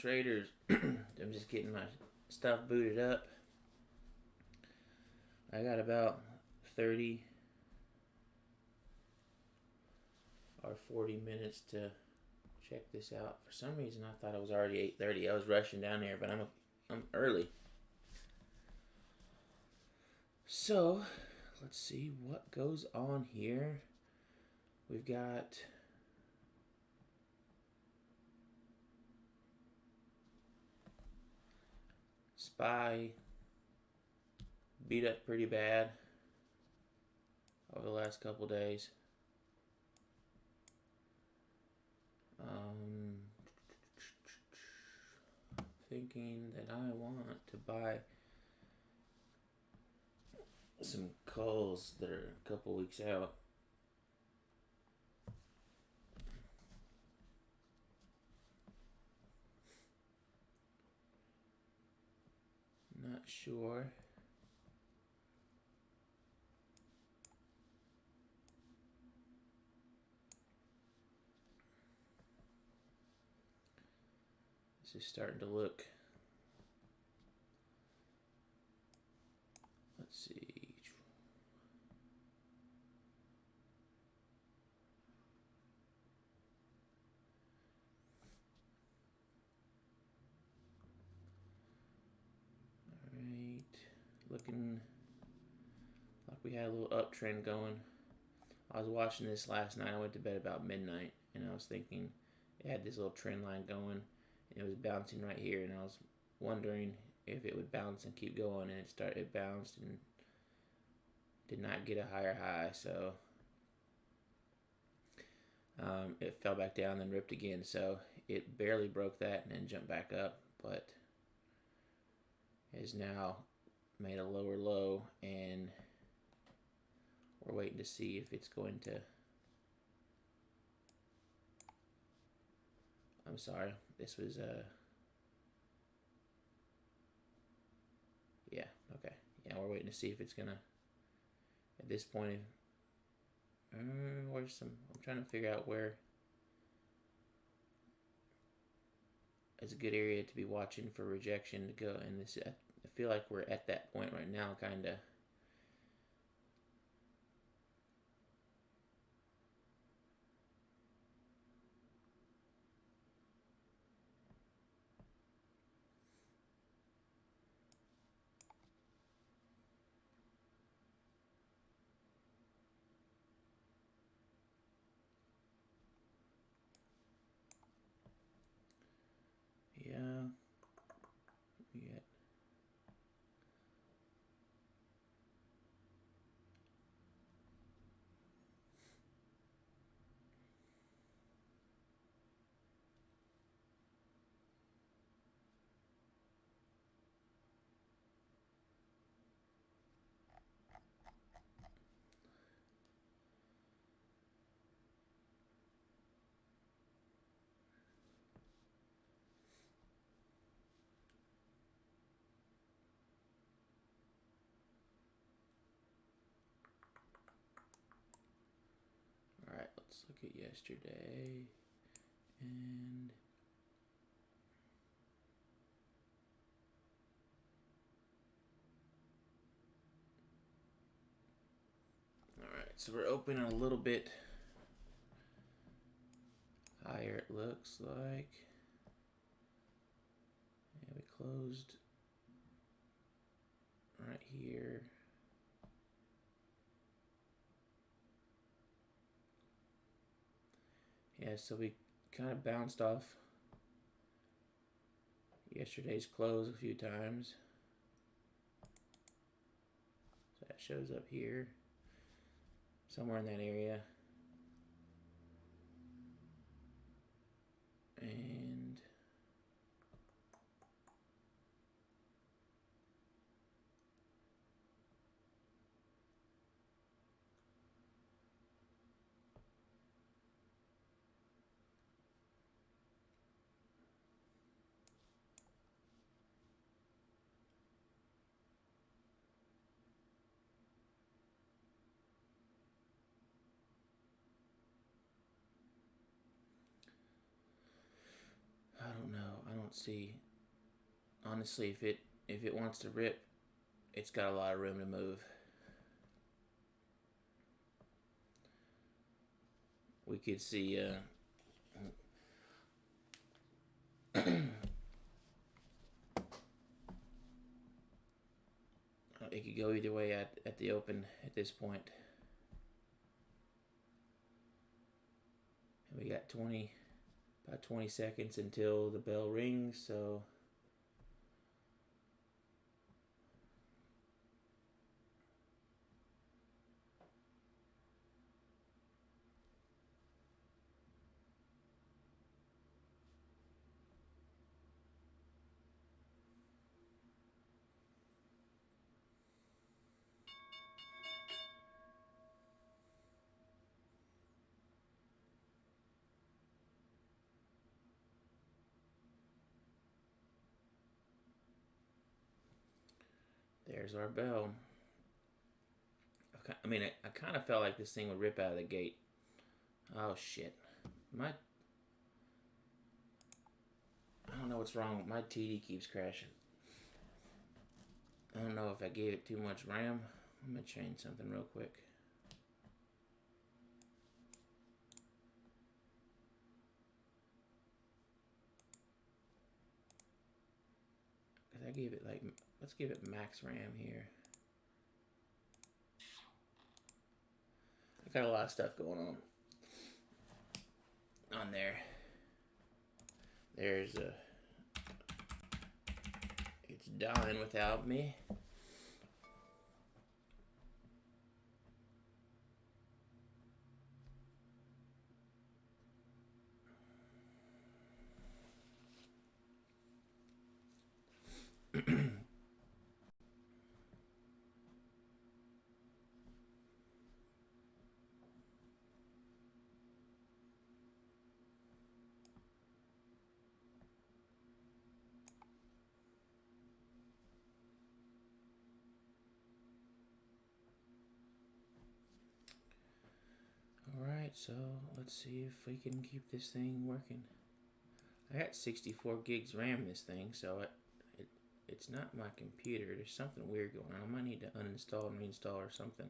traders. I'm just getting my stuff booted up. I got about 30 or 40 minutes to check this out. For some reason, I thought it was already 8:30. I was rushing down there, but I'm early. So, let's see what goes on here. We've got SPY beat up pretty bad over the last couple days. Thinking that I want to buy some calls that are a couple weeks out. Not sure. This is starting to look. Let's see. Alright. Looking like we had a little uptrend going. I was watching this last night. I went to bed about midnight, and I was thinking it had this little trend line going, and it was bouncing right here, and I was wondering if it would bounce and keep going, and it bounced and did not get a higher high, so it fell back down and ripped again. So it barely broke that and then jumped back up, but is now made a lower low, and we're waiting to see if it's going to. I'm sorry, this was yeah, okay. Yeah, we're waiting to see if it's gonna, at this point, where's some, I'm trying to figure out where is a good area to be watching for rejection to go, and this, I feel like we're at that point right now, kind of. Yeah. Yeah. All right, let's look at yesterday, and all right, so we're opening a little bit higher, it looks like. Yeah, we closed right here. Yeah, so we kind of bounced off yesterday's close a few times. So that shows up here, somewhere in that area. And don't see, honestly, if it wants to rip, it's got a lot of room to move. We could see it could go either way at the open at this point. And we got about 20 seconds until the bell rings, so there's our bell. I mean, I kind of felt like this thing would rip out of the gate. Oh shit. I don't know what's wrong. My TD keeps crashing. I don't know if I gave it too much RAM. I'm going to change something real quick. Because I gave it like, let's give it max RAM here. I got a lot of stuff going on there. There's it's dying without me. Alright, so let's see if we can keep this thing working. I got 64 gigs RAM this thing, so it's not my computer. There's something weird going on. I might need to uninstall and reinstall or something.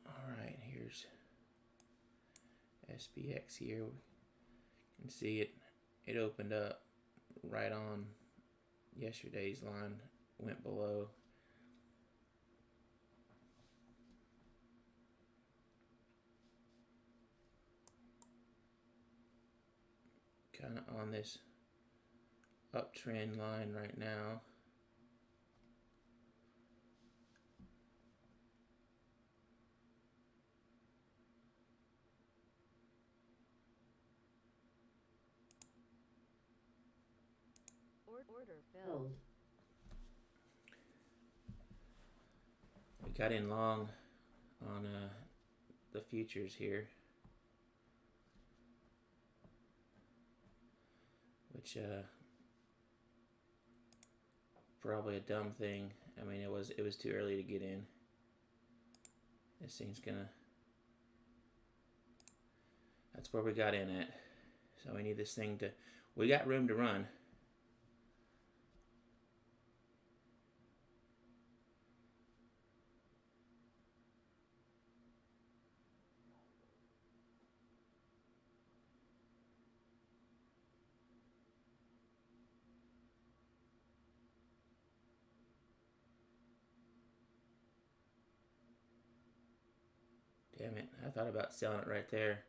Alright, here's SPX here. You can see it opened up right on yesterday's line, went below. Kind of on this uptrend line right now. Order filled. We got in long on the futures here, which probably a dumb thing. I mean, it was too early to get in. This thing's gonna. That's where we got in at. So we need this thing to. We got room to run. Damn it, I thought about selling it right there.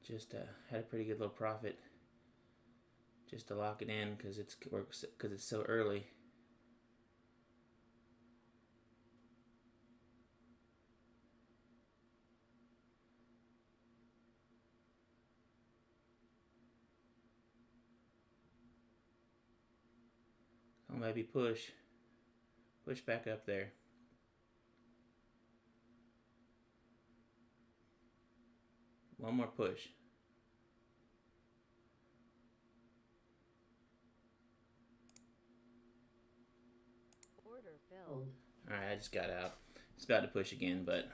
Just had a pretty good little profit just to lock it in because it's so early. Oh, maybe push back up there. One more push. Order filled. Alright, I just got out. It's about to push again, but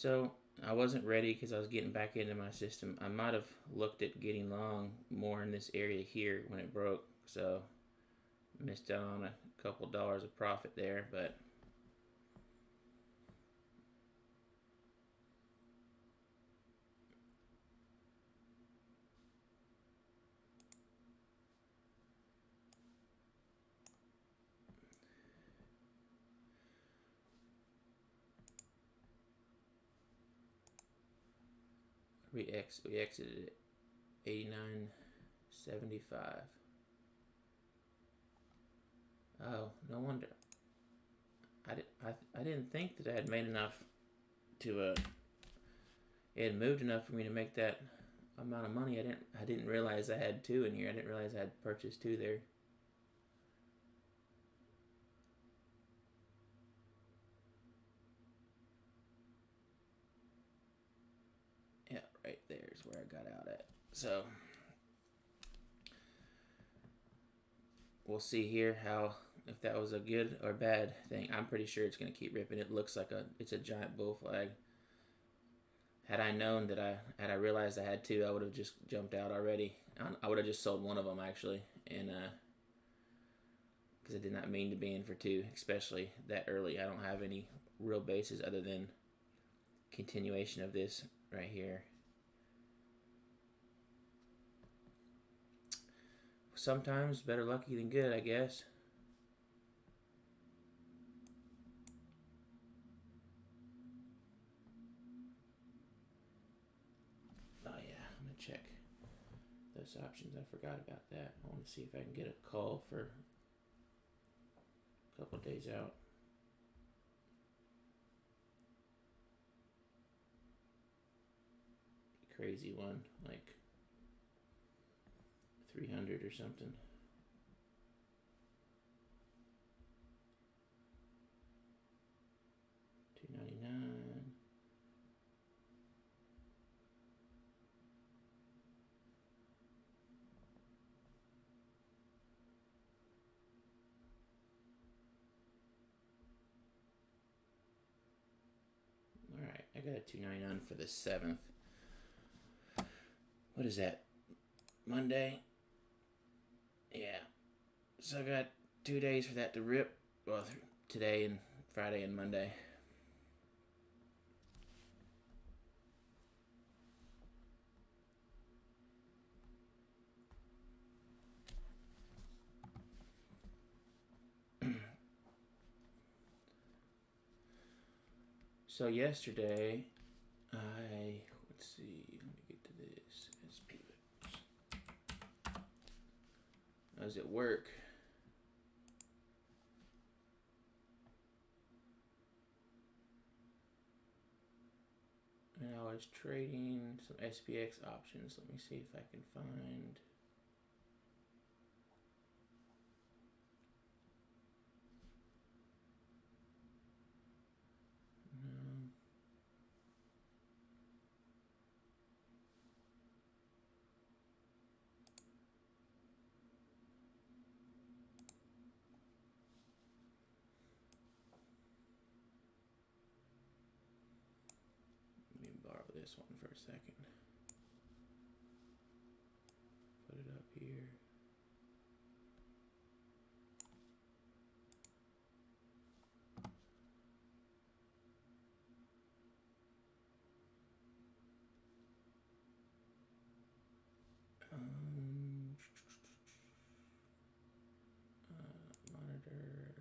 So I wasn't ready because I was getting back into my system. I might have looked at getting long more in this area here when it broke, so missed out on a couple dollars of profit there, but we exited at 89.75. Oh, no wonder. I didn't think that I had made enough to it had moved enough for me to make that amount of money. I didn't realize I had two in here. I didn't realize I had purchased two there. Yeah, right there's where I got out at. So we'll see here how if that was a good or bad thing. I'm pretty sure it's going to keep ripping. It looks like it's a giant bull flag. Had I known that I realized I had two, I would have just jumped out already. I would have just sold one of them actually, and because I did not mean to be in for two, especially that early. I don't have any real bases other than continuation of this right here. Sometimes better lucky than good, I guess. Oh yeah, I'm gonna check those options. I forgot about that. I want to see if I can get a call for a couple days out. Crazy one, like 300 or something. $2.99. All right, I got a $2.99 for the 7th. What is that? Monday? Yeah. So I got 2 days for that to rip. Well, today and Friday and Monday. So yesterday, let's see, let me get to this. I was at work. And I was trading some SPX options. Let me see if I can find. No. Let me borrow this one for a second. Put it up here. Monitor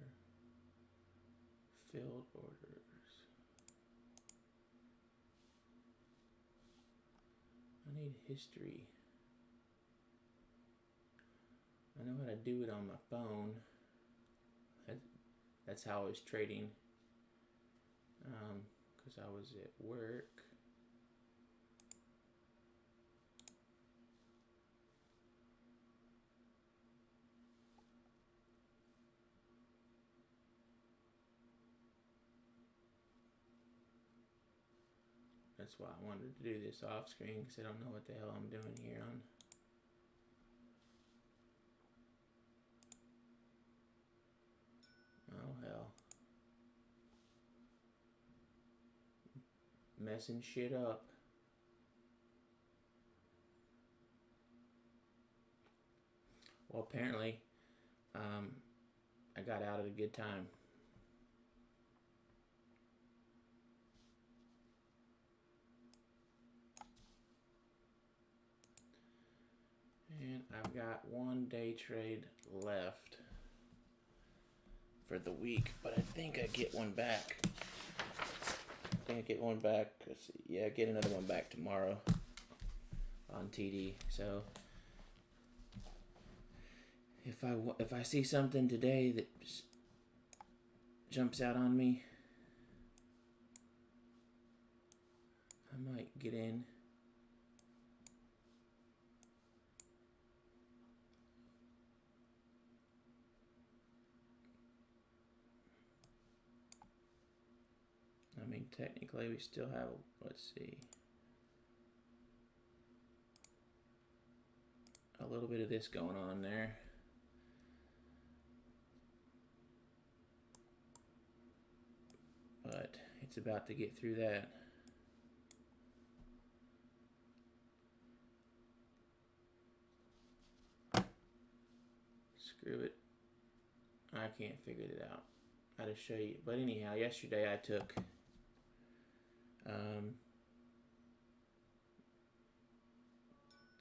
filled orders. I need history. I know how to do it on my phone. That's how I was trading. Because I was at work. That's why I wanted to do this off screen, because I don't know what the hell I'm doing here on. Oh hell. messing shit up. Well, apparently, I got out at a good time. And I've got one day trade left for the week, but I think I get one back. Yeah, I get another one back tomorrow on TD. So if I see something today that jumps out on me, I might get in. I mean, technically we still have, let's see, a little bit of this going on there. But it's about to get through that. Screw it. I can't figure it out. How to show you. But anyhow, yesterday I took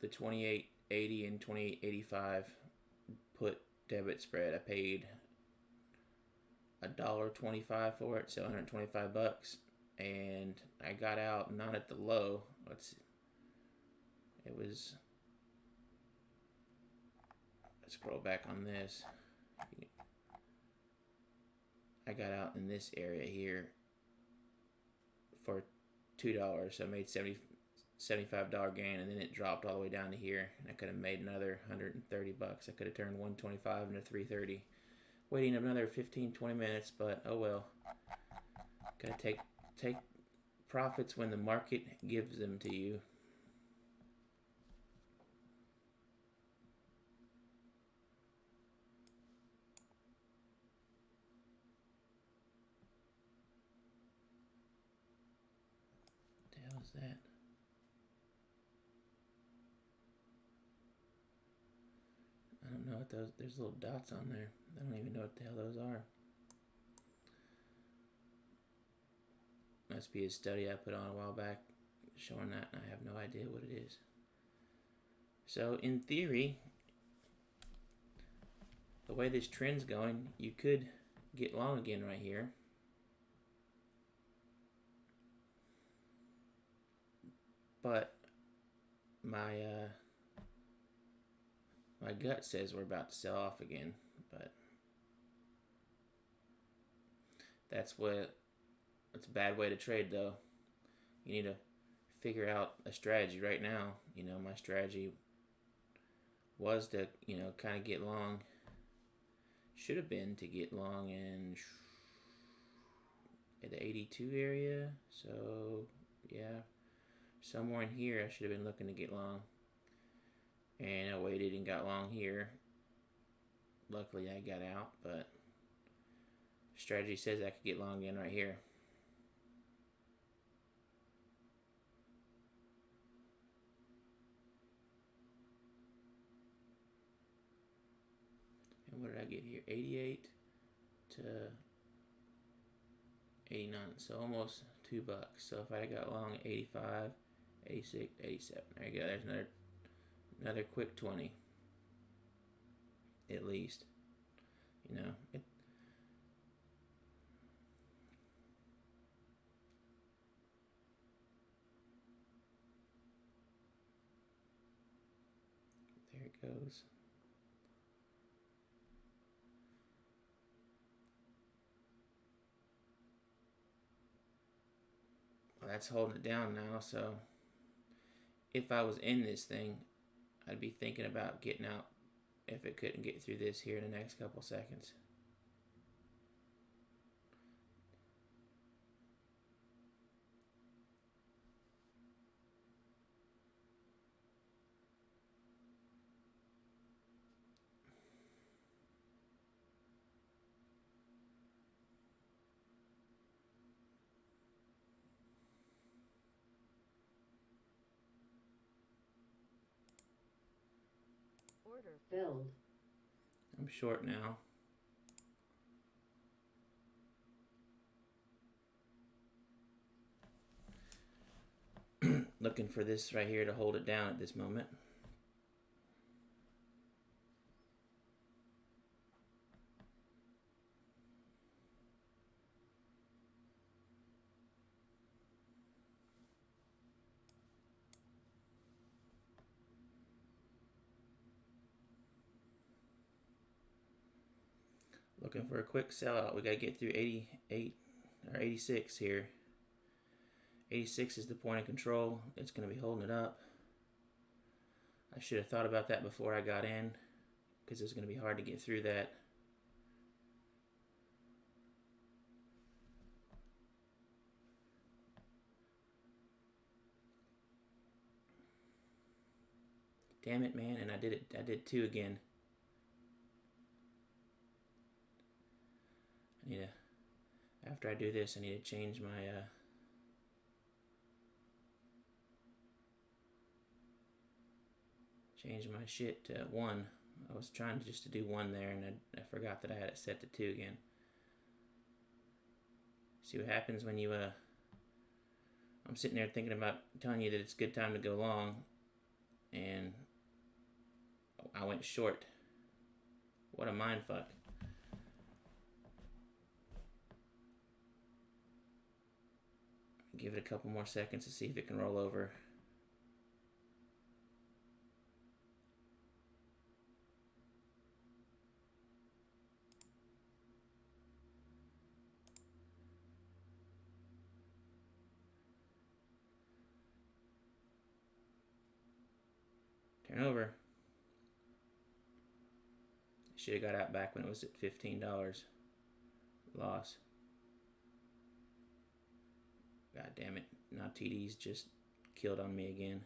the 28.80 and 28.85 put debit spread. I paid $1.25 for it, so $125, and I got out not at the low. Let's scroll back on this. I got out in this area here for $2, so I made $75 gain, and then it dropped all the way down to here, and I could have made another $130. I could have turned 125 into 330. Waiting another 15-20 minutes, but oh well. Gotta take profits when the market gives them to you. What the hell is that? I don't know what those, there's little dots on there. I don't even know what the hell those are. Must be a study I put on a while back showing that, and I have no idea what it is. So in theory, the way this trend's going, you could get long again right here. But my gut says we're about to sell off again, but it's a bad way to trade though. You need to figure out a strategy right now. You know, my strategy was to, kind of get long. Should have been to get long in the 82 area. So, yeah, somewhere in here I should have been looking to get long. And I waited and got long here. Luckily I got out, but strategy says I could get long again right here. And what did I get here? 88 to 89, so almost $2. So if I got long 85, 86, 87, there you go. There's another quick 20, at least. There it goes. Well, that's holding it down now, so if I was in this thing, I'd be thinking about getting out if it couldn't get through this here in the next couple seconds. Order filled. I'm short now. Looking for this right here to hold it down at this moment. Looking for a quick sellout. We got to get through 88 or 86 here. 86 is the point of control. It's going to be holding it up. I should have thought about that before I got in, because it's going to be hard to get through that. Damn it, man, and I did it. I did 2 again. I need to, after I do this, I need to change my shit to 1. I was trying just to do 1 there, and I forgot that I had it set to 2 again. See what happens when you I'm sitting there thinking about telling you that it's a good time to go long, and I went short. What a mind fuck. Give it a couple more seconds to see if it can roll over. Turn over. Should have got out back when it was at $15. Loss. God damn it. Now TD's just killed on me again.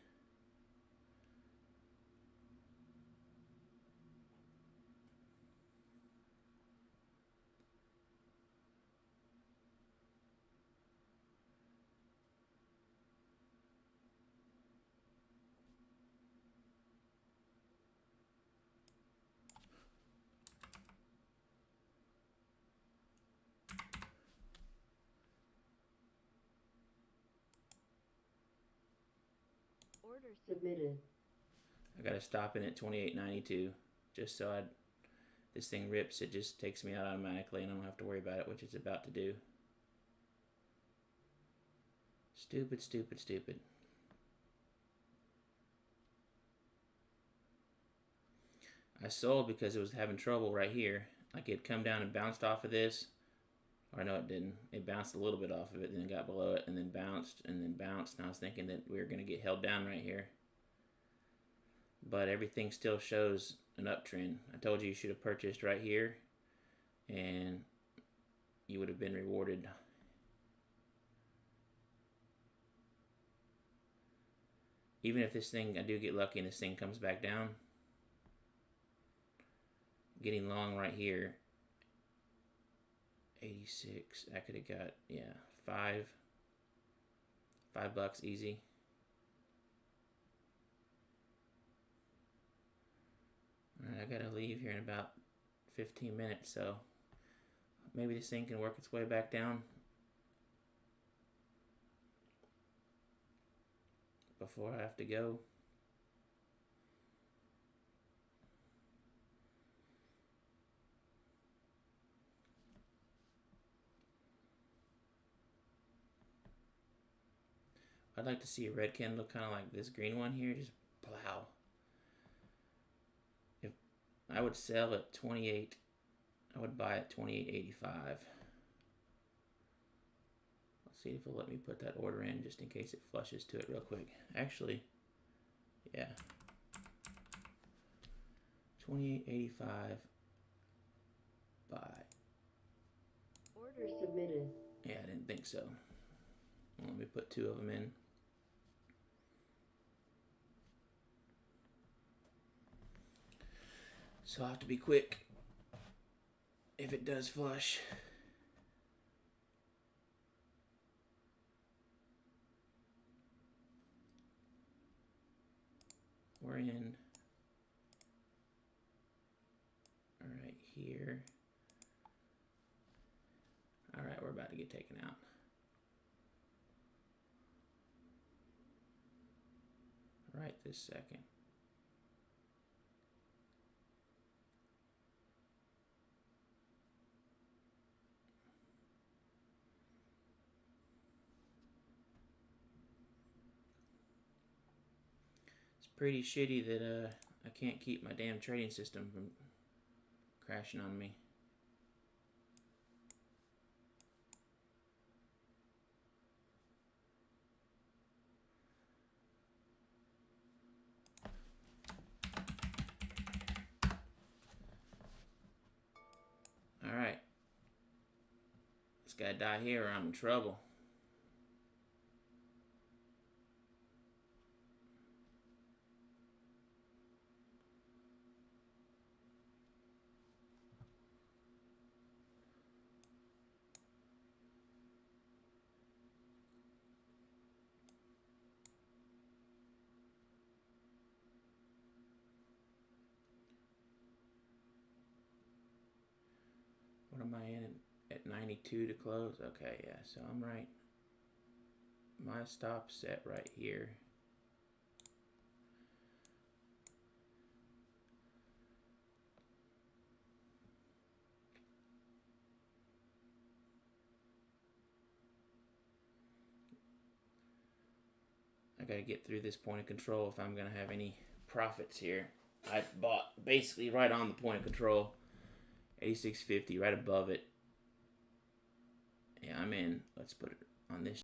Order submitted. I gotta stop in at 28.92 just so this thing rips. It just takes me out automatically, and I don't have to worry about it, which it's about to do. Stupid, stupid, stupid. I sold because it was having trouble right here. Like, it had come down and bounced off of this. Or no, it didn't. It bounced a little bit off of it, then got below it, and then bounced, and then bounced. And I was thinking that we were going to get held down right here. But everything still shows an uptrend. I told you should have purchased right here, and you would have been rewarded. Even if this thing, I do get lucky and this thing comes back down, getting long right here, 86, I could have got, yeah, $5 easy. All right, I gotta leave here in about 15 minutes, so maybe this thing can work its way back down before I have to go. I'd like to see a red candle kind of like this green one here, just plow. If I would sell at 28, I would buy at 28.85. Let's see if it'll let me put that order in just in case it flushes to it real quick. Actually, yeah. 28.85. Buy. Order submitted. Yeah, I didn't think so. Well, let me put 2 of them in. So I'll have to be quick if it does flush. We're in here. All right, we're about to get taken out. Right this second. It's pretty shitty that I can't keep my damn trading system from crashing on me. Alright. This guy die here or I'm in trouble. What am I in at 92 to close? Okay, yeah, so I'm right. My stop set right here. I gotta get through this point of control if I'm gonna have any profits here. I bought basically right on the point of control. 86.50, right above it. Yeah, I'm in. Let's put it on this